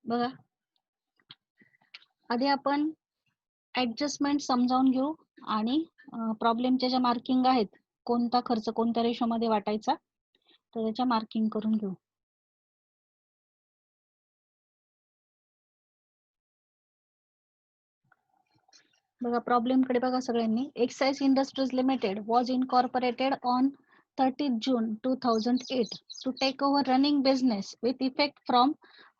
बघा, आधी आपण ऍडजस्टमेंट समजावून घेऊ आणि प्रॉब्लेमच्या ज्या मार्किंग आहेत, कोणता खर्च कोणत्या रेशोमध्ये वाटायचा, तर त्याच्या मार्किंग करून घेऊ. बघा, प्रॉब्लेम कडे बघा सगळ्यांनी. Excise industries limited was incorporated on 30 June 2008 to take over running business with effect from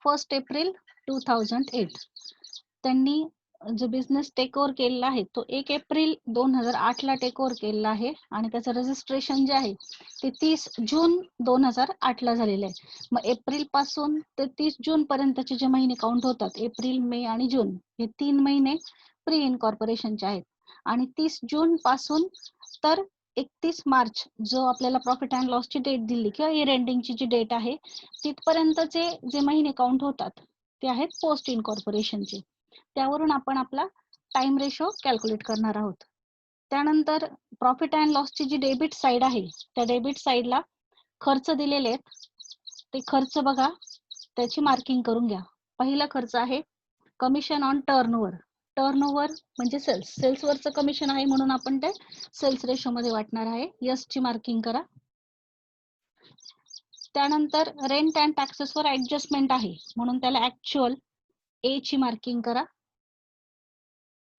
1 April 2008. त्यांनी जो बिझनेस टेक ओव्हर केलेला आहे तो 1 एप्रिल 2008 ला टेक ओव्हर केलेला आहे आणि त्याचं रजिस्ट्रेशन जे आहे ते 30 जून 2008 ला झालेलं आहे. मग एप्रिल पासून ते 30 जून पर्यंतचे जे महिने काउंट होतात, एप्रिल, मे आणि जून, हे 3 महिने प्री इनकॉर्पोरेशनचे आहेत. आणि 30 जून पासून तर 31 मार्च जो आपल्याला प्रॉफिट अँड लॉसची डेट दिली किंवा इयर एंडिंगची जी डेट आहे तिथपर्यंतचे जे महिने काउंट होतात ते आहेत पोस्ट इनकॉर्पोरेशनचे. त्यावरून आपण आपला टाइम रेशो कॅल्क्युलेट करणार आहोत. त्यानंतर प्रॉफिट अँड लॉसची जी डेबिट साइड आहे त्या डेबिट साइडला खर्च दिलेले आहेत. ते खर्च बघा, त्याची मार्किंग करून घ्या. पहिला खर्च आहे कमिशन ऑन टर्नओव्हर. टर्नओव्हर म्हणजे सेल्स, सेल्सवरचं कमिशन आहे म्हणून आपण ते सेल्स रेशो मध्ये वाटणार आहे. यस ची मार्किंग करा. त्यानंतर रेंट अँड टॅक्सेसवर ऍडजस्टमेंट आहे म्हणून त्याला ऍक्च्युअल ए ची मार्किंग करा.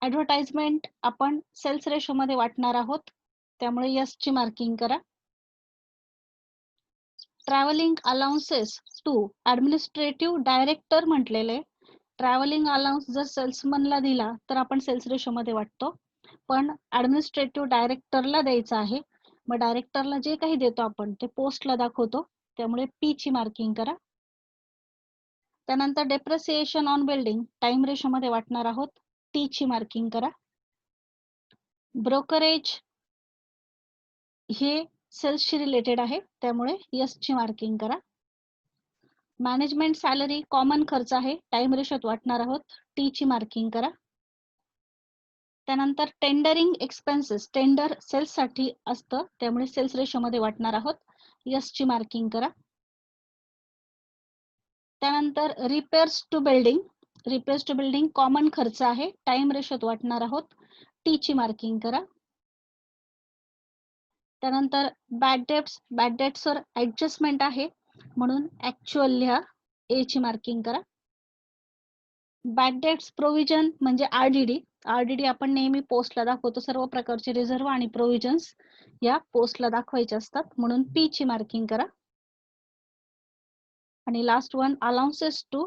ऍडव्हर्टाइजमेंट आपण सेल्स रेशो मध्ये वाटणार आहोत त्यामुळे यस ची मार्किंग करा. Travelling allowances to administrative director म्हटलेले. ट्रॅव्हलिंग अलाउन्स जर सेल्समनला दिला तर आपण सेल्स रेशो मध्ये वाटतो, पण ऍडमिनिस्ट्रेटिव्ह डायरेक्टरला द्यायचा आहे. मग डायरेक्टरला जे काही देतो आपण ते पोस्टला दाखवतो त्यामुळे पी ची मार्किंग करा. त्यानंतर depreciation on building time ratio मध्ये वाटणार आहोत, टी ची मार्किंग करा. ब्रोकरेज हे सेल्सशी रिलेटेड आहे त्यामुळे यस ची मार्किंग करा. मॅनेजमेंट सॅलरी कॉमन खर्च आहे, टाइम रेशोत वाटणार आहोत, टी ची मार्किंग करा. त्यानंतर टेंडरिंग एक्सपेन्सेस, टेंडर सेल्स साठी असतं त्यामुळे सेल्स रेशो मध्ये वाटणार आहोत, यस ची मार्किंग करा. त्यानंतर repairs to building, repairs to building common खर्च आहे, टाइम रेशोत वाटणार आहोत, टी ची मार्किंग करा. त्यानंतर बॅड डेट्स, बॅड डेट्सवर ऍडजस्टमेंट आहे म्हणून ऍक्च्युअल लिहा, ए ची मार्किंग करा. बॅड डेट्स प्रोव्हिजन म्हणजे आरडीडी, आरडीडी आपण नेहमी पोस्टला दाखवतो. सर्व प्रकारचे रिझर्व्ह आणि प्रोव्हिजन्स या पोस्टला दाखवायचे असतात म्हणून पी ची मार्किंग करा. आणि last one allowances to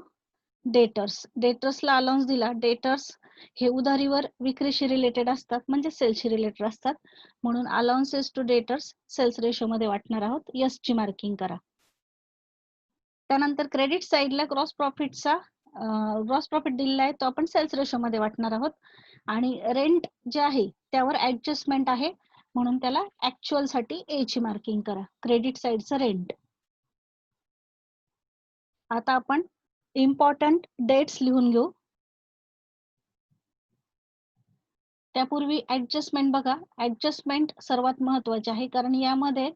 debtors, डेटर्सला अलाउन्स दिला. डेटर्स हे उधारीवर विक्रीशी रिलेटेड असतात म्हणजे सेल्सशी रिलेटेड असतात म्हणून allowances to debtors sales ratio मध्ये वाटणार आहोत, यस ची मार्किंग करा. त्यानंतर क्रेडिट साइडला ग्रॉस प्रॉफिटचा ग्रॉस प्रॉफिट दिलेला आहे तो आपण सेल्स रेशो मध्ये वाटणार आहोत. आणि रेंट जे आहे त्यावर ऍडजस्टमेंट आहे म्हणून त्याला ऍक्च्युअल साठी ए ची मार्किंग करा, क्रेडिट साइडचं रेंट. आता आपण इम्पॉर्टंट डेट्स लिहून घेऊ. त्यापूर्वी ऍडजस्टमेंट बघा, ऍडजस्टमेंट सर्वात महत्वाचे आहे कारण यामध्ये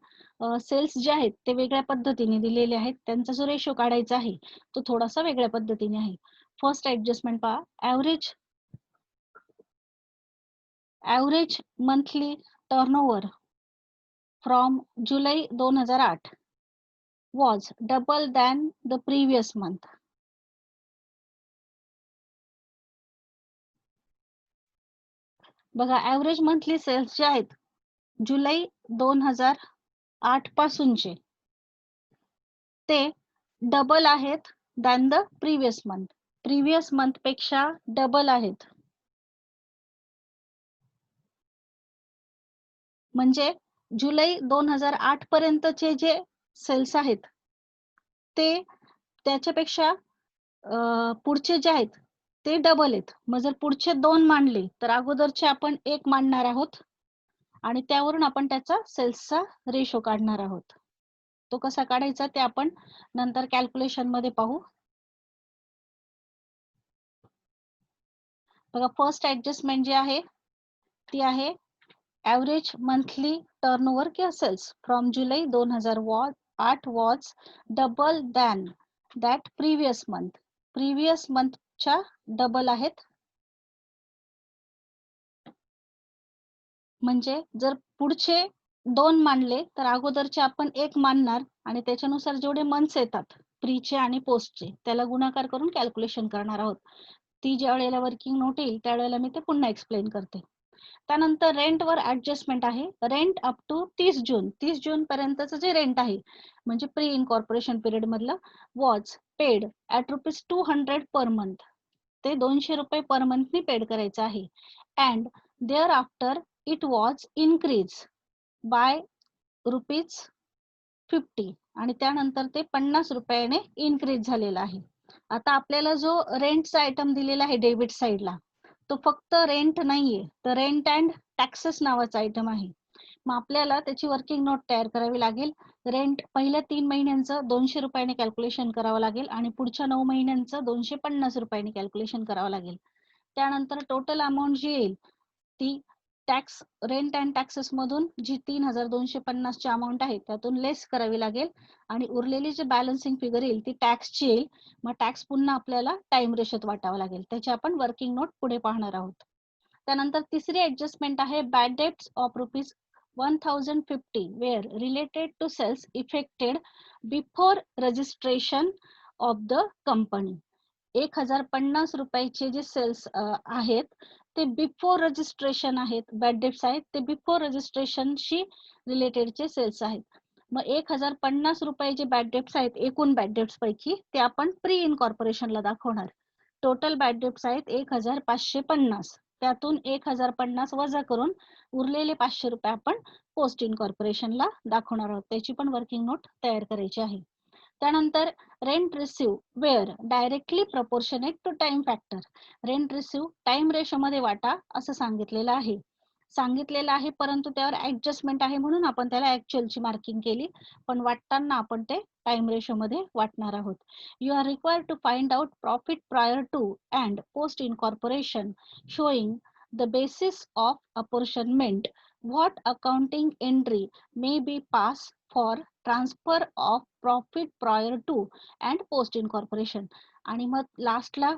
सेल्स जे आहेत ते वेगळ्या पद्धतीने दिलेले आहेत, त्यांचा जो रेशो काढायचा आहे तो थोडासा वेगळ्या पद्धतीने आहे. फर्स्ट ऍडजस्टमेंट पहा, average monthly turnover from July 2008 was double than the previous month. बघा, ऍव्हरेज मंथली सेल्स जे आहेत जुलै 2008 पासूनचे ते डबल आहेत than the previous month, previous month पेक्षा डबल आहेत. म्हणजे जुलै 2008 पर्यंतचे जे सेल्स आहेत ते त्याच्यापेक्षा पुढचे जे आहेत ते डबल आहेत. मग जर पुढचे 2 मांडले तर अगोदरचे आपण 1 मांडणार आहोत आणि त्यावरून आपण त्याचा सेल्सचा रेशो काढणार आहोत. तो कसा काढायचा ते आपण नंतर कॅल्क्युलेशन मध्ये पाहू. बघा, फर्स्ट ऍडजस्टमेंट जी आहे ती आहे ऍव्हरेज मंथली टर्नओव्हर किंवा sales from July 2008 was double than that previous month. Previous मंथच्या डबल आहेत. म्हणजे जर पुढचे 2 मानले तर अगोदरचे आपण 1 मानणार आणि त्याच्यानुसार जेवढे मंथ्स येतात प्रीचे आणि पोस्टचे त्याला गुणाकार करून कॅल्क्युलेशन करणार आहोत. ती ज्या वेळेला वर्किंग नोट येईल त्यावेळेला मी ते पुन्हा एक्सप्लेन करते. त्यानंतर रेंटवर ऍडजस्टमेंट आहे. Rent up to 30 June. 30 June पर्यंतचं जे रेंट आहे म्हणजे प्री इनकॉर्पोरेशन पिरियड मधलं was paid at ₹200 per month. ते 200 रुपये पर मंथनी पेड करायचं आहे. And thereafter it was increase by ₹50 आणि त्यानंतर ते 50 रुपयाने इनक्रीज झालेला आहे. आता आपल्याला जो रेंटचा आयटम दिलेला आहे डेबिट साईडला तो फक्त रेंट नाहीये, तर रेंट अँड टॅक्सेस नावाचा आयटम आहे. मग आपल्याला त्याची वर्किंग नोट तयार करावी लागेल. रेंट पहिल्या 3 महिन्यांचं 200 रुपयाने कॅल्क्युलेशन करावं लागेल आणि पुढच्या 9 महिन्यांचं 250 रुपयाने कॅल्क्युलेशन करावं लागेल. त्यानंतर टोटल अमाऊंट जी येईल ती टॅक्स रेंट अँड टॅक्सेस मधून जी 3250 ची अमाऊंट आहे त्यातून लेस करावी लागेल आणि उरलेली जी बॅलन्सिंग फिगर येईल ती टॅक्सची येईल. मग टॅक्स पुन्हा आपल्याला टाइम रेशोत वाटावा लागेल. त्याची आपण वर्किंग नोट पुढे पाहणार आहोत. त्यानंतर तिसरी ऍडजस्टमेंट आहे bad debts of ₹1050 were related to sales effected before registration of the company. 1050 रुपयाचे जे सेल्स आहेत ते बिफोर रजिस्ट्रेशन आहेत. बॅड डेट्स आहेत ते बिफोर रजिस्ट्रेशनशी रिलेटेडचे सेल्स आहेत. मग 1050 रुपये जे बॅड डेट्स आहेत एकूण बॅड डेट्स पैकी ते आपण प्री इनकॉर्पोरेशनला दाखवणार. टोटल बॅड डेट्स आहेत 1550. त्यातून 1050 वजा करून उरलेले 500 रुपये आपण पोस्ट इनकॉर्पोरेशनला दाखवणार आहोत. त्याची पण वर्किंग नोट तयार करायची आहे. त्यानंतर rent receive were directly proportionate to time factor. Rent receive time ratio मध्ये वाटा असं सांगितलेलं आहे परंतु त्यावर ऍडजस्टमेंट आहे म्हणून आपण त्याला ऍक्च्युअलची मार्किंग केली, पण वाटताना आपण ते टाइम रेशो मध्ये वाटणार आहोत. You are required to find out profit prior to and post incorporation showing the basis of apportionment. What accounting entry may be pass for transfer of profit prior to and post incorporation. आणि मग लास्टला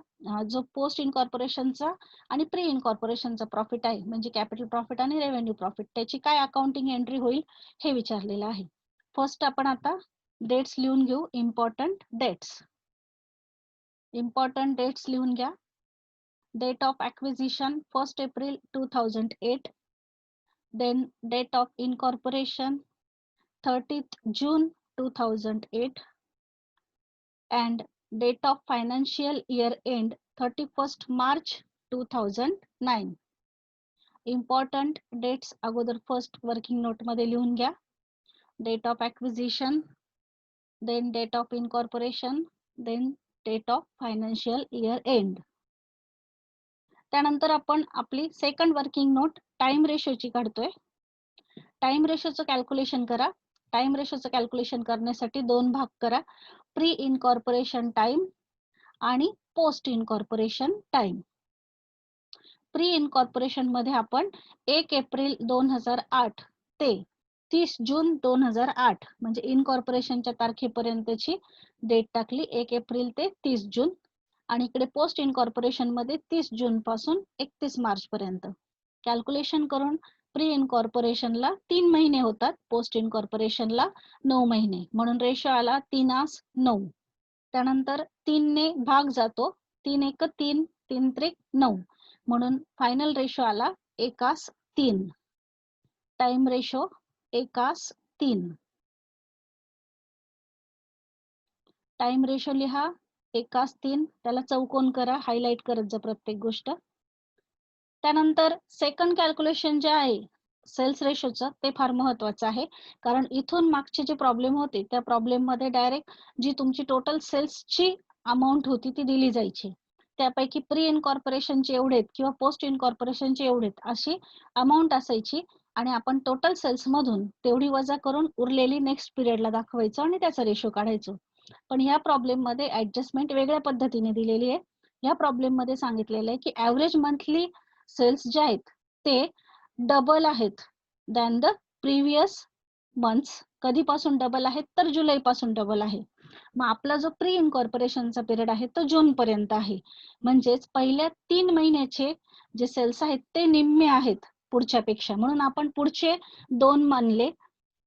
जो post इनकॉर्पोरेशनचा आणि pre इनकॉर्पोरेशनचा profit आहे म्हणजे capital profit आणि revenue profit त्याची काय अकाउंटिंग एंट्री होईल हे विचारलेलं आहे. फर्स्ट आपण आता डेट्स लिहून घेऊ. इम्पॉर्टंट डेट्स लिहून घ्या. Date of acquisition 1 April 2008. Then date of incorporation 30th June 2008 and date of financial year end 31st March 2009. Important dates अगोदर फर्स्ट वर्किंग नोट मध्ये लिहून घ्या. Date of acquisition, then date of incorporation, then date of financial year end. त्यानंतर आपण आपली second working note time रेशोची काढतोय. Time रेशोचं कॅल्क्युलेशन करा. टाइम रेशोचं कॅल्क्युलेशन करण्यासाठी 2 भाग करा. प्री इनकॉर्पोरेशन टाइम आणि post incorporation time. Pre incorporation मध्ये आपण 1 एप्रिल 2008 ते 30 जून 2008 म्हणजे इनकॉर्पोरेशनच्या तारखेपर्यंतची डेट टाकली 1 एप्रिल ते 30 जून. आणि इकडे पोस्ट इनकॉर्पोरेशन मध्ये 30 जून पासून 31 मार्च पर्यंत. कॅल्क्युलेशन करून प्री इनकॉर्पोरेशनला 3 महिने होतात, पोस्ट इनकॉर्पोरेशनला 9 महिने, म्हणून रेशो आला 3:9. त्यानंतर 3 ने भाग जातो, 3 एक 3, 3 त्रिक 9, म्हणून फायनल रेशो आला 1:3. Time ratio 1:3. टाइम रेशो लिहा 1:3. त्याला चौकोन करा, हायलाइट करत जा प्रत्येक गोष्ट. त्यानंतर सेकंड कॅल्क्युलेशन जे आहे सेल्स रेशोचं ते फार महत्वाचं आहे, कारण इथून मागचे जे प्रॉब्लेम होते त्या प्रॉब्लेम मध्ये डायरेक्ट जी तुमची टोटल सेल्सची अमाऊंट होती ती दिली जायची. त्यापैकी प्री इनकॉर्पोरेशनचे एवढेत किंवा पोस्ट इनकॉर्पोरेशनचे एवढेत अशी अमाऊंट असायची आणि आपण टोटल सेल्स मधून तेवढी वजा करून उरलेली नेक्स्ट पिरियडला दाखवायचो आणि त्याचा रेशो काढायचो. पण ह्या प्रॉब्लेम मध्ये ऍडजस्टमेंट वेगळ्या पद्धतीने दिलेली आहे. ह्या प्रॉब्लेम मध्ये सांगितलेलं आहे की ऍव्हरेज मंथली सेल्स जे आहेत ते डबल आहेत दॅन द प्रिव्हियस मंथ्स. कधीपासून डबल आहेत तर जुलै पासून डबल आहे. मग आपला जो प्री इनकॉर्पोरेशनचा पिरियड आहे तो जून पर्यंत आहे. म्हणजेच पहिल्या 3 महिन्याचे जे सेल्स आहेत ते निम्मे आहेत पुढच्या पेक्षा, म्हणून आपण पुढचे 2 मानले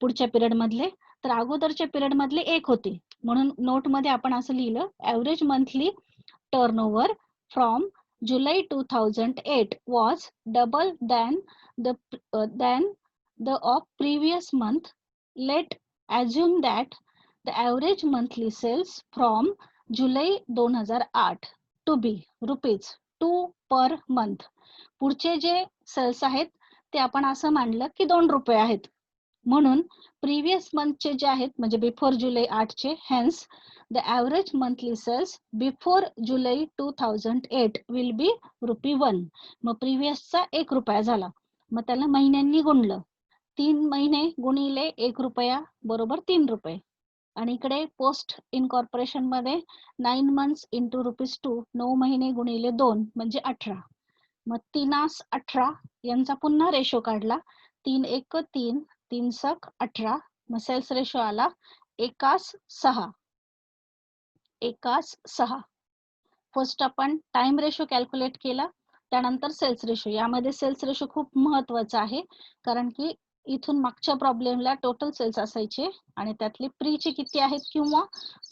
पुढच्या पिरियड मधले, तर अगोदरच्या पिरियड मधले 1 होते. म्हणून नोट मध्ये आपण असं लिहिलं, average monthly turnover from July 2008 was double than the of previous month. Let assume that the average monthly sales from July 2008 to be rupees 2 per month. पुढचे जे सेल्स आहेत ते आपण असं मानलं की 2 रुपये आहेत. म्हणून प्रिव्हियस मंथचे जे आहेत म्हणजे बिफोर जुलै 8 चे, hence the average monthly sales before July 2008 will be ₹1. मग प्रिव्हियसचा 1 रुपया झाला, मग त्याला महिन्यांनी गुणलं, 3 महिने गुणिले 1 रुपया बरोबर 3 रुपये. आणि इकडे पोस्ट इनकॉर्पोरेशन मध्ये 9 months इंटू ₹2, 9 महिने गुणिले 2 म्हणजे 18. मग 3×18 यांचा पुन्हा रेशो काढला, 3×1 = 3, 3×7 = 18. मग सेल्स रेशो आला 1:6. 1:6. फर्स्ट आपण टाइम रेशो कॅल्क्युलेट केला, त्यानंतर सेल्स रेशो. यामध्ये सेल्स रेशो खूप महत्वाचा आहे, कारण की इथून मागच्या प्रॉब्लेमला टोटल सेल्स असायचे आणि त्यातले प्रीचे किती आहेत किंवा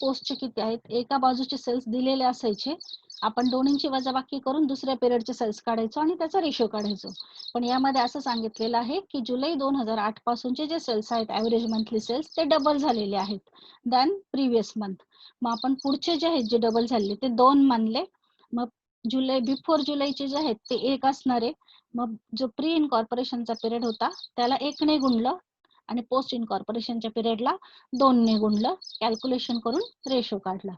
पोस्टचे किती आहेत, एका बाजूचे सेल्स दिलेले असायचे. आपण दोन्हींची वजाबाकी करून दुसऱ्या पिरियडचे सेल्स काढायचो आणि त्याचा रेशो काढायचो. पण यामध्ये असं सांगितलेलं आहे की जुलै 2008 पासूनचे जे सेल्स आहेत ऍव्हरेज मंथली सेल्स ते डबल झालेले आहेत दॅन प्रिव्हियस मंथ. मग आपण पुढचे जे आहेत जे डबल झाले ते 2 मानले. मग बिफोर जुलैचे जे आहेत ते 1 असणारे. मग जो प्री इनकॉर्पोरेशनचा पिरियड होता त्याला 1 ने गुणलं आणि पोस्ट इनकॉर्पोरेशनच्या पिरियडला 2 ने गुणलं, कॅल्क्युलेशन करून रेशो काढला.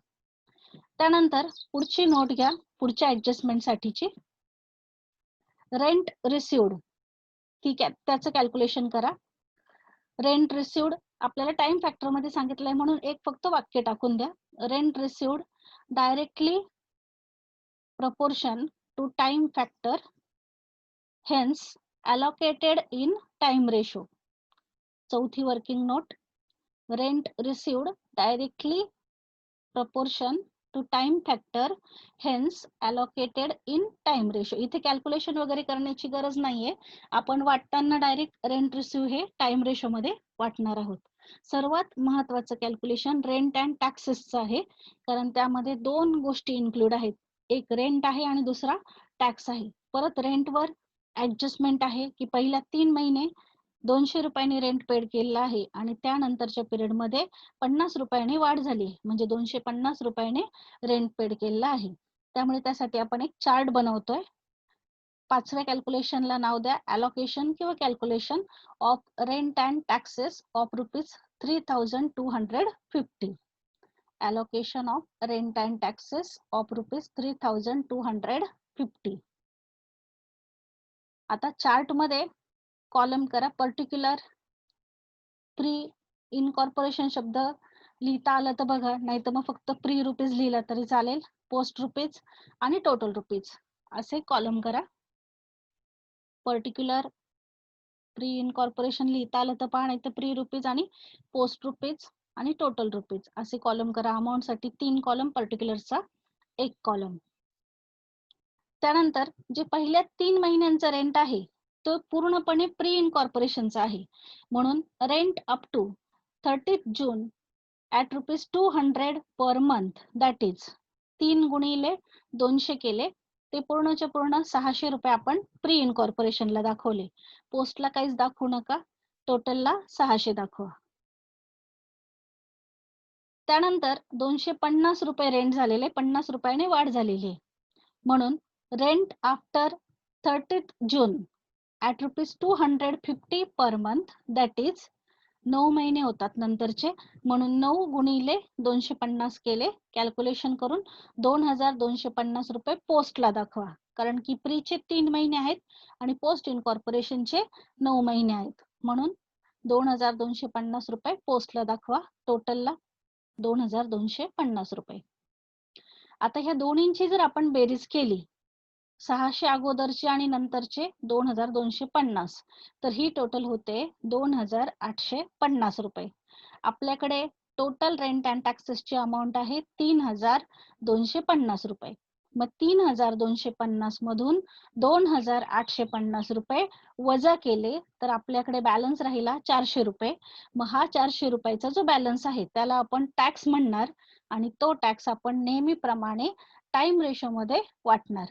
त्यानंतर पुढची नोट घ्या पुढच्या ऍडजस्टमेंट साठीची. रेंट रिसिव्ड, ठीक आहे, त्याचं कॅल्क्युलेशन करा. रेंट रिसिव्ड आपल्याला टाइम फॅक्टर मध्ये सांगितलंय म्हणून एक फक्त वाक्य टाकून द्या. Rent received directly proportion to time factor, hence allocated in time ratio. चौथी working note, rent received directly proportion to time factor, hence allocated in time ratio. इथे कॅल्क्युलेशन वगैरे करण्याची गरज नाहीये, आपण वाटताना डायरेक्ट रेंट रिसिव्ह हे टाइम रेशो मध्ये वाटणार आहोत. सर्वात महत्वाचं कॅल्क्युलेशन रेंट अँड टॅक्सेसचं आहे, कारण त्यामध्ये 2 गोष्टी इन्क्लूड आहेत, एक रेंट आहे आणि दुसरा टॅक्स आहे. परत रेंटवर ऍडजस्टमेंट आहे की पहिल्या 3 महिने 200 रुपयांनी रेंट पेड केलेला आहे आणि त्यानंतरच्या पिरियड मध्ये 50 रुपयांनी वाढ झाली, म्हणजे 250 रुपयाने रेंट पेड केलेला आहे. त्यामुळे त्यासाठी आपण एक चार्ट बनवतोय. 5व्या कॅल्क्युलेशनला नाव द्या अलोकेशन किंवा calculation of rent and taxes of ₹3250. allocation of rent and taxes of ₹3250. आता चार्ट मध्ये कॉलम करा पर्टिक्युलर. प्री इनकॉर्पोरेशन शब्द लिहिता आलं तर बघा, नाही तर मग फक्त प्री रुपीज लिहिला तरी चालेल. पोस्ट रुपीज आणि टोटल रुपीज असे कॉलम करा. पर्टिक्युलर प्री इनकॉर्पोरेशन लिहिता आलं तर पहा, नाही तर प्री रुपीज आणि पोस्ट रुपीज आणि टोटल रुपीज असे कॉलम करा. अमाऊंट साठी 3 कॉलम, पर्टिक्युलरचा 1 कॉलम. त्यानंतर जे पहिल्या 3 महिन्यांचा रेंट आहे तो पूर्णपणे प्री इनकॉर्पोरेशनचा आहे, म्हणून rent up to 30th June at ₹200 per month, that is 3 गुणिले 200 केले, ते पूर्णच्या पूर्ण 600 रुपये आपण प्री इनकॉर्पोरेशनला दाखवले. पोस्टला काहीच दाखवू नका, टोटलला 600 दाखवा. त्यानंतर 250 रुपये रेंट झालेले, 50 रुपयाने वाढ झालेली, म्हणून rent after 30th June at ₹250 per month, that is 9 महिने होतात नंतरचे, म्हणून 9 गुणिले 250 केले, कॅल्क्युलेशन करून 2250 रुपये पोस्टला दाखवा, कारण की प्रीचे 3 महिने आहेत आणि पोस्ट इनकॉर्पोरेशनचे 9 महिने आहेत, म्हणून 2250 रुपये पोस्टला दाखवा, टोटलला 2250 रुपये. आता ह्या दोन्हींची जर आपण बेरीज केली, 600 अगोदरचे आणि नंतरचे 2250, तर ही टोटल होते 2850 रुपये. आपल्याकडे टोटल रेंट अँड टॅक्सेसची अमाऊंट आहे 3,250 रुपये. मग 3,250 मधून 2,850 रुपये वजा केले तर आपल्याकडे बॅलन्स राहिला 400 रुपये. मग हा 400 रुपयाचा जो बॅलन्स आहे त्याला आपण टॅक्स म्हणणार आणि तो टॅक्स आपण नेहमीप्रमाणे टाइम रेशो मध्ये वाटणार.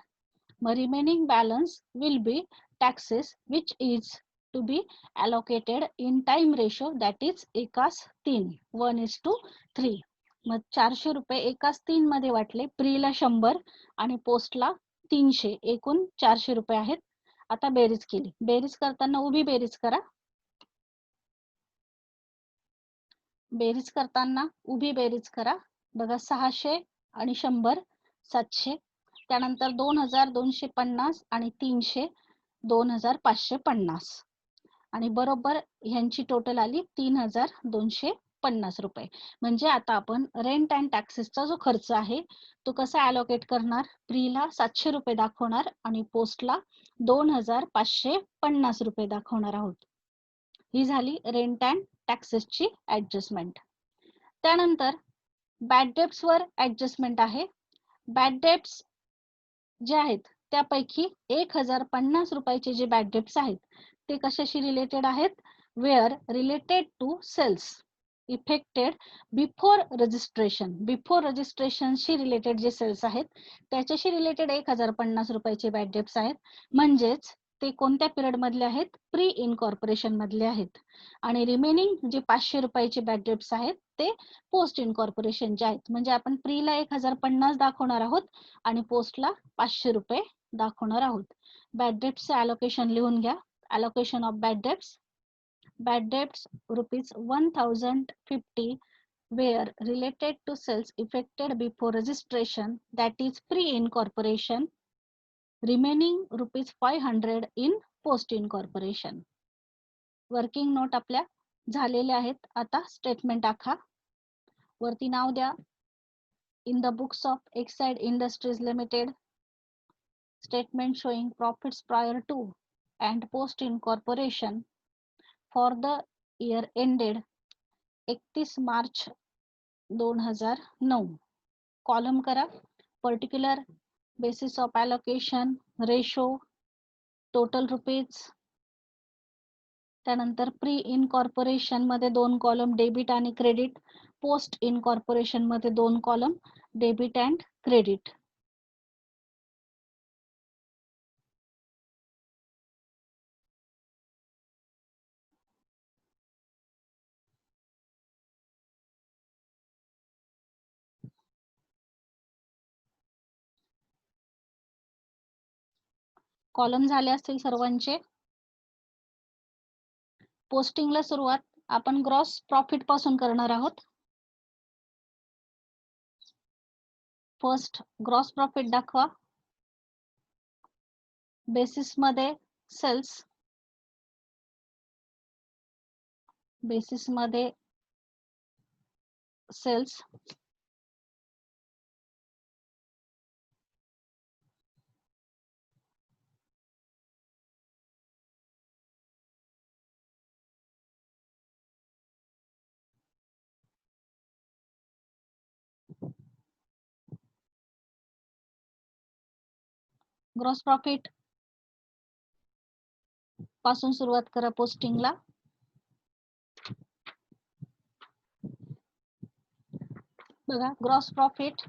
मग remaining balance will be taxes which is to be allocated in time ratio, that is एकास 3, 1:3. मग 400 रुपये एकास 3 मध्ये वाटले. प्रीला 100 आणि पोस्टला 300, एकूण 400 रुपये आहेत. आता बेरीज केली. बेरीज करताना उभी बेरीज करा. बेरीज करताना उभी बेरीज करा. बघा 600 आणि 100 700, त्यानंतर 2,250 आणि 300 2,550 आणि बरोबर ह्यांची टोटल आली 3,250 रुपये. म्हणजे आता आपण रेंट अँड टॅक्सेसचा जो खर्च आहे तो कसा अलोकेट करणार. प्रीला 700 रुपये दाखवणार आणि पोस्टला 2,550 रुपये दाखवणार आहोत. ही झाली रेंट अँड टॅक्सेसची ऍडजस्टमेंट. त्यानंतर बॅड डेब्ट्स वर ऍडजस्टमेंट आहे. बॅड डेब्ट्स जे आहेत त्यापैकी 1,050 रुपयाचे जे बॅड डेब्ट्स आहेत ते कशाशी रिलेटेड आहेत. Were related to sales effected before registration. Before रजिस्ट्रेशनशी रिलेटेड जे सेल्स आहेत त्याच्याशी रिलेटेड 1,050 रुपयाचे बॅड डेब्ट्स आहेत. म्हणजेच ते कोणत्या पिरियड मधले आहेत. प्री इनकॉर्पोरेशन मधले आहेत. आणि रिमेनिंग जे 500 रुपयाचे बॅड डेब्ट्स आहेत ते पोस्ट इनकॉर्पोरेशनचे आहेत. म्हणजे आपण प्रीला 1,050 दाखवणार आहोत आणि पोस्टला 500 रुपये दाखवणार आहोत. बॅड डेब्ट्सचे अलोकेशन लिहून घ्या. Allocation of bad debts. Bad debts rupees 1,050 were related to sales effected before registration, that is pre-incorporation. Remaining rupees 500 in post-incorporation. Working note आपल्या झालेल्या आहेत. आता स्टेटमेंट आखा. वरती नाव द्या. In the books of Exide Industries Limited, statement showing profits prior to and post incorporation for the year ended 31 March 2009. Column करा. Particular, basis of allocation, ratio, total rupees. त्यानंतर pre incorporation मध्ये 2 column debit आणि credit. Post incorporation मध्ये 2 column debit and credit. Column झाले असतील सर्वांचे. पोस्टिंगला सुरुवात आपण ग्रॉस प्रॉफिट पासून करणार आहोत. फर्स्ट ग्रॉस प्रॉफिट दाखवा. बेसिस मध्ये सेल्स. बेसिस मध्ये सेल्स. ग्रॉस प्रॉफिट पासून सुरुवात करा पोस्टिंगला. बघा gross profit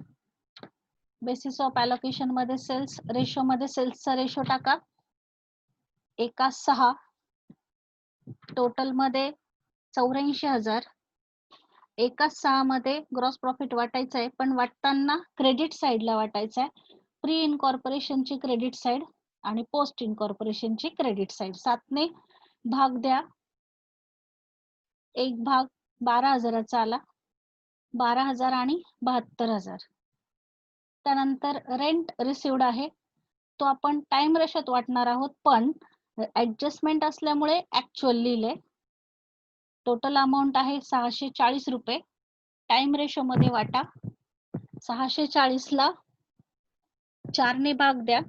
basis of allocation मध्ये सेल्स. रेशो मध्ये सेल्सचा रेशो टाका 1:6. टोटल मध्ये 84,000. 1:6 मध्ये ग्रॉस प्रॉफिट वाटायचं आहे पण वाटताना क्रेडिट साइडला वाटायचं आहे. प्री इनकॉर्पोरेशनची क्रेडिट साइड आणि पोस्ट इनकॉर्पोरेशनची क्रेडिट साइड. 7 ने भाग द्या. एक भाग 12,000चा आला. 12,000 आणि 72,000. त्यानंतर रेंट रिसिव्ड आहे तो आपण टाइम रेशोत वाटणार आहोत पण ऍडजस्टमेंट असल्यामुळे ऍक्च्युअल लिहिले. टोटल अमाऊंट आहे 640 रुपये. टाइम रेशो मध्ये वाटा. 640 ला 4 ने भाग द्या.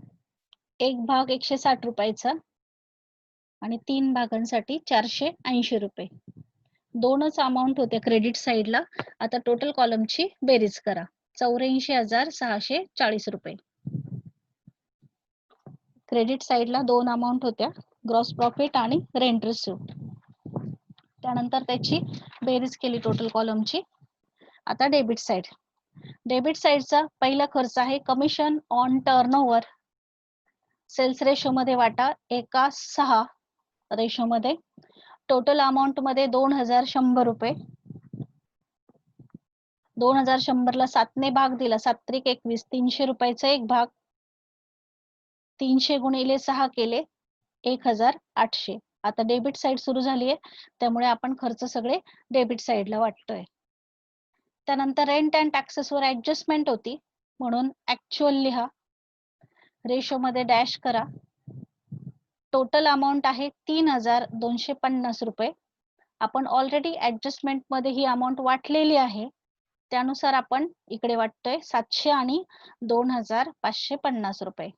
एक भाग 160 रुपयाचा आणि 3 भागांसाठी 480 रुपये. दोनच अमाऊंट होत्या क्रेडिट साईडला. आता टोटल कॉलमची बेरीज करा. 84,640 रुपये. क्रेडिट साईडला दोन अमाऊंट होत्या, ग्रॉस प्रॉफिट आणि रेंट रिसिव्ह. त्यानंतर त्याची बेरीज केली टोटल कॉलमची. आता डेबिट साईड. डेबिट साईडचा पहिला खर्च आहे commission on turnover. Sales ratio मध्ये वाटा 1:6 रेशो मध्ये. टोटल अमाऊंट मध्ये 2,100 रुपये. 2,100 ला 7ने भाग दिला, 7 21, 300 रुपयाचा एक भाग. 300 गुणिले 6 केले 1,800. आता डेबिट साईड सुरू झालीये, त्यामुळे आपण खर्च सगळे डेबिट साईडला वाटतोय. त्यानंतर रेंट अँड टॅक्सेसवर ऍडजस्टमेंट होती, म्हणून ऍक्च्युअल लिहा. रेशो मध्ये डॅश करा. टोटल अमाऊंट आहे 3,250 रुपये. आपण ऑलरेडी ऍडजस्टमेंट मध्ये ही अमाऊंट वाटलेली आहे, त्यानुसार आपण इकडे वाटतोय 700 आणि 2,550 रुपये.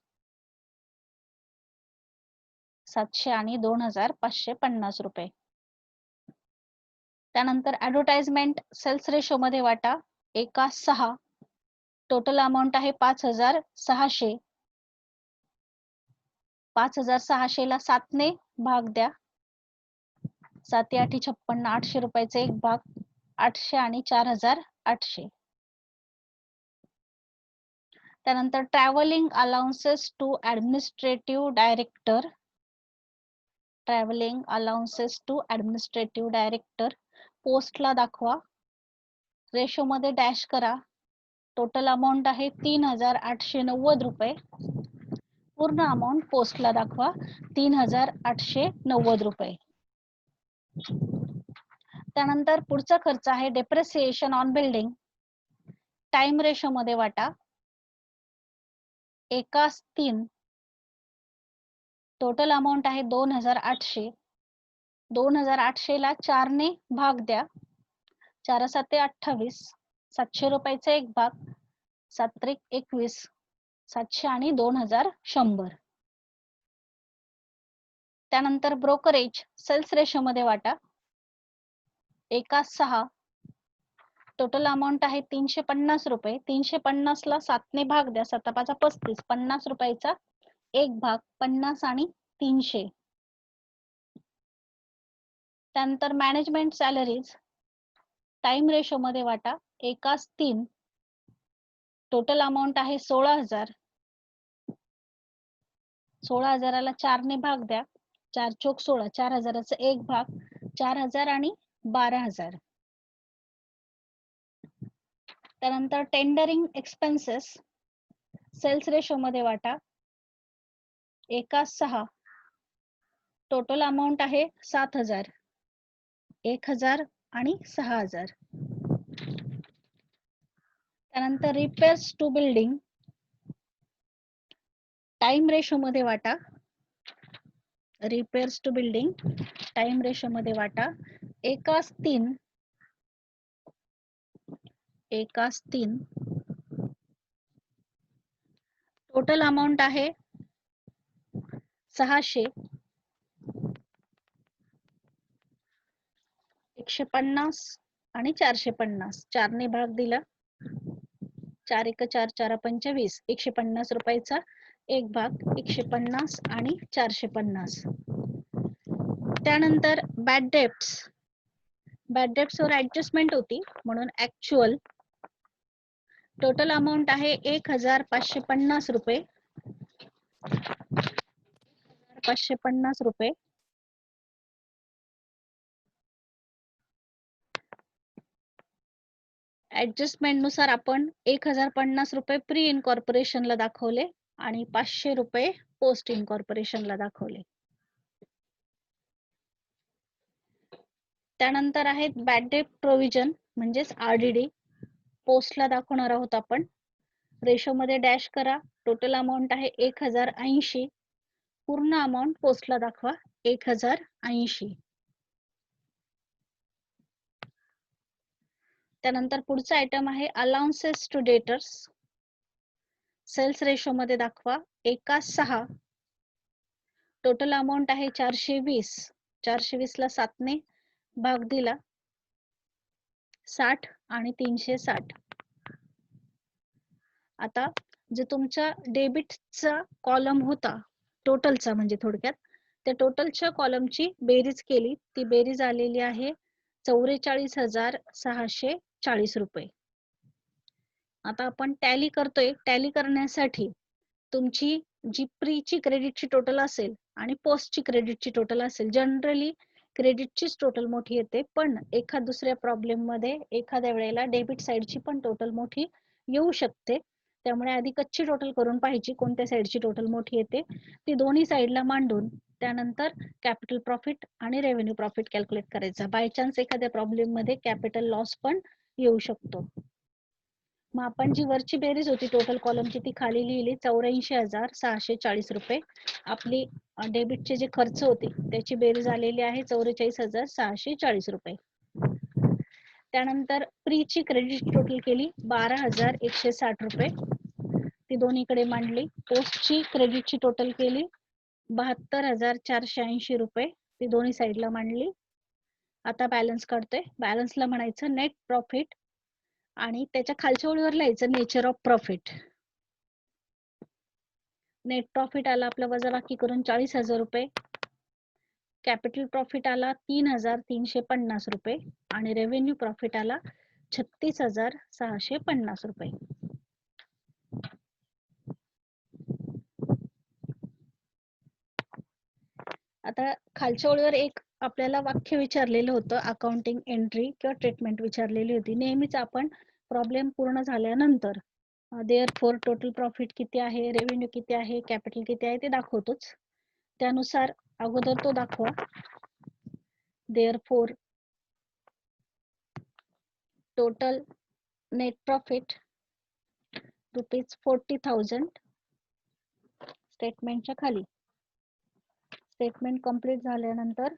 700 आणि 2,550 रुपये. त्यानंतर ऍडव्हर्टाइजमेंट सेल्स रेशो मध्ये वाटा 1:6. टोटल अमाऊंट आहे 5,600. 5,600 ला 7ने भाग द्या. 7 8 56, 800 रुपयाचा एक भाग. 800 आणि 4,800. त्यानंतर travelling allowances to administrative director. Travelling allowances to administrative director पोस्टला दाखवा. रेशो मध्ये डॅश करा. टोटल अमाऊंट आहे 3,890 रुपये. पूर्ण अमाऊंट पोस्टला दाखवा 3,890 रुपये. त्यानंतर पुढचा खर्च आहे depreciation on building. Time ratio मध्ये वाटा 1:3. टोटल अमाऊंट आहे 2,800. 2,800 ला 4ने भाग द्या. 4 7 28, 700 रुपयाचा एक भाग. 7 21, 700 आणि 2,100. त्यानंतर ब्रोकरेज सेल्स रेशो मध्ये वाटा 1:6. टोटल अमाऊंट आहे 350 रुपये. 350 ला 7ने भाग द्या. 7 5 35, 50 रुपयाचा एक भाग. 50 आणि 300. त्यानंतर मॅनेजमेंट सॅलरीज टाइम रेशो मध्ये वाटा 1:3. टोटल अमाऊंट आहे 16,000. 16,000ला 4ने भाग द्या. 4 चोक 16, 4,000चा एक भाग. 4,000 आणि 12,000. त्यानंतर टेंडरिंग एक्सपेन्सेस सेल्स रेशो मध्ये वाटा 1:6. टोटल अमाऊंट आहे 7,000. 1,000 आणि 6,000. त्यानंतर repairs to building time ratio मध्ये वाटा. Repairs to building time ratio मध्ये वाटा 1:3. 1:3. टोटल अमाऊंट आहे 600. 150 आणि 450. 4ने भाग दिला. 4 1 4 4 25, 150 रुपयाचा एक भाग. 150 आणि 450. त्यानंतर बॅड डेप्ट्स. बॅड डेप्ट्स वर ऍडजस्टमेंट होती, म्हणून ऍक्च्युअल. टोटल अमाऊंट आहे 1,550 रुपये. 550 रुपये. ऍडजस्टमेंट नुसार आपण 1,050 रुपये प्री इनकॉर्पोरेशनला दाखवले आणि 500 रुपये पोस्ट इनकॉर्पोरेशनला दाखवले. त्यानंतर आहेत बॅड डेट प्रोव्हिजन म्हणजेच RDD. पोस्टला दाखवणार आहोत आपण. रेशो मध्ये डॅश करा. टोटल अमाऊंट आहे 1,080. पूर्ण अमाऊंट पोस्टला दाखवा 1,080. त्यानंतर पुढचा आयटम आहे allowances to debtors. Sales ratio मध्ये दाखवा 1:6. टोटल अमाऊंट आहे 420. 420 ला 7ने भाग दिला. 60 आणि 360. आता जे तुमच्या डेबिटचा कॉलम होता टोटलचा, म्हणजे थोडक्यात त्या टोटलच्या कॉलमची बेरीज केली, ती बेरीज आलेली आहे 44,640 रुपये. आता आपण टॅली करतोय. टॅली करण्यासाठी तुमची जी प्रीची क्रेडिटची टोटल असेल आणि पोस्टची क्रेडिटची टोटल असेल, जनरली क्रेडिटचीच टोटल मोठी येते, पण एखाद दुसऱ्या प्रॉब्लेम मध्ये एखाद्या वेळेला डेबिट साइडची पण टोटल मोठी येऊ शकते. त्यामुळे आधी कच्ची टोटल करून पाहिजे कोणत्या साइडची टोटल मोठी येते, ती दोन्ही साइडला मांडून त्यानंतर कॅपिटल प्रॉफिट आणि रेव्हेन्यू प्रॉफिट कॅल्क्युलेट करायचा. बाय चान्स एखाद्या प्रॉब्लेम मध्ये कॅपिटल लॉस पण येऊ शकतो. मग आपण जी वरची बेरीज होती टोटल कॉलमची ती खाली लिहिली 84,640 रुपये. आपली डेबिटचे जे खर्च होते त्याची बेरीज आलेली आहे 44,640 रुपये. त्यानंतर प्रीची क्रेडिट टोटल केली 12,160 रुपये, ती दोन्हीकडे मांडली. पोस्टची क्रेडिटची टोटल केली 72,480 रुपये, ती दोन्ही साईडला मांडली. आता बॅलन्स काढतोय. बॅलन्सला म्हणायचं नेट प्रॉफिट आणि त्याच्या खालच्या ओळीवर लिहायचं nature of profit. Net profit आला आपलं वजाबाकी करून 40,000 रुपये. कॅपिटल प्रॉफिट आला 3,350 रुपये आणि रेव्हेन्यू प्रॉफिट आला 36,650 रुपये. आता खालच्या ओळीवर एक आपल्याला वाक्य विचारलेलं होतं, अकाउंटिंग एंट्री किंवा ट्रीटमेंट विचारलेली होती. नेहमीच आपण प्रॉब्लेम पूर्ण झाल्यानंतर देअरफॉर टोटल प्रॉफिट किती आहे, रेव्हेन्यू किती आहे, कॅपिटल किती आहे ते दाखवतोच. त्यानुसार अगोदर तो दाखवा. देअरफॉर टोटल नेट प्रॉफिट ₹40,000 स्टेटमेंटच्या खाली. स्टेटमेंट कंप्लीट झाल्यानंतर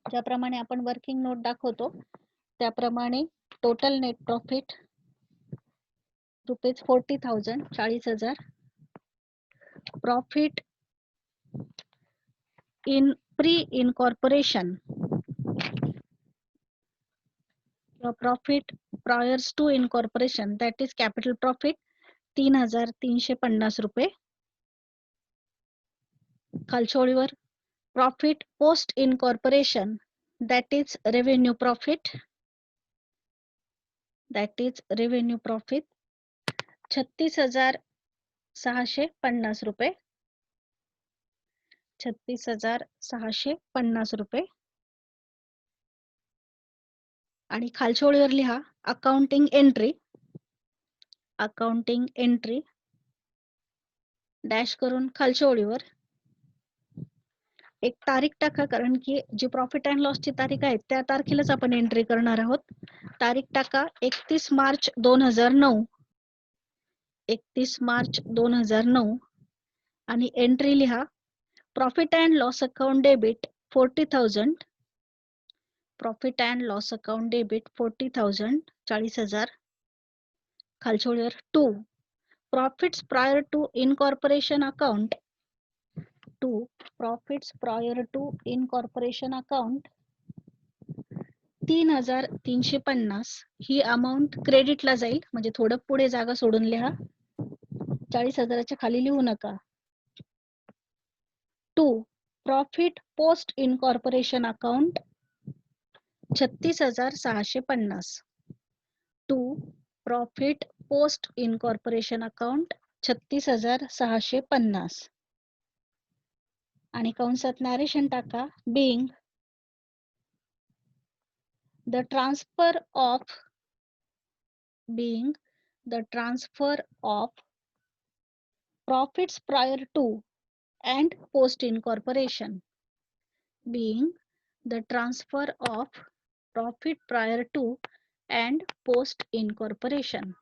ज्याप्रमाणे आपण वर्किंग नोट दाखवतो त्याप्रमाणे total net profit ₹40,000 40,000. Profit in pre incorporation profit priors to incorporation that is capital profit 3,350 रुपये. खालच्या ओळीवर profit post incorporation that is revenue profit 36,650 रुपये. 36,650 रुपये. आणि खालच्या ओळीवर लिहा अकाउंटिंग एंट्री डॅश करून खालच्या ओळीवर एक तारीख टाका, कारण की जी प्रॉफिट अँड लॉसची तारीख आहे त्या तारखेलाच आपण एंट्री करणार आहोत. तारीख टाका 31 मार्च 2009. 31 मार्च 2009 आणि एंट्री लिहा profit and loss account debit 40,000. Profit and loss account debit 40,000 40,000. खालच्या ओळीवर 2 profits prior to incorporation account 2 profits prior to incorporation account 3,350. ही अमाऊंट क्रेडिटला जाईल, म्हणजे थोडं पुढे जागा सोडून लिहा. 40,000च्या खाली लिहू नका. 2 profit post incorporation account 36,650. 2 profit post incorporation account 36,650. आणि कंसात नॅरेशन टाका being the transfer of profits prior to and post incorporation. Being the transfer of profit prior to and post incorporation.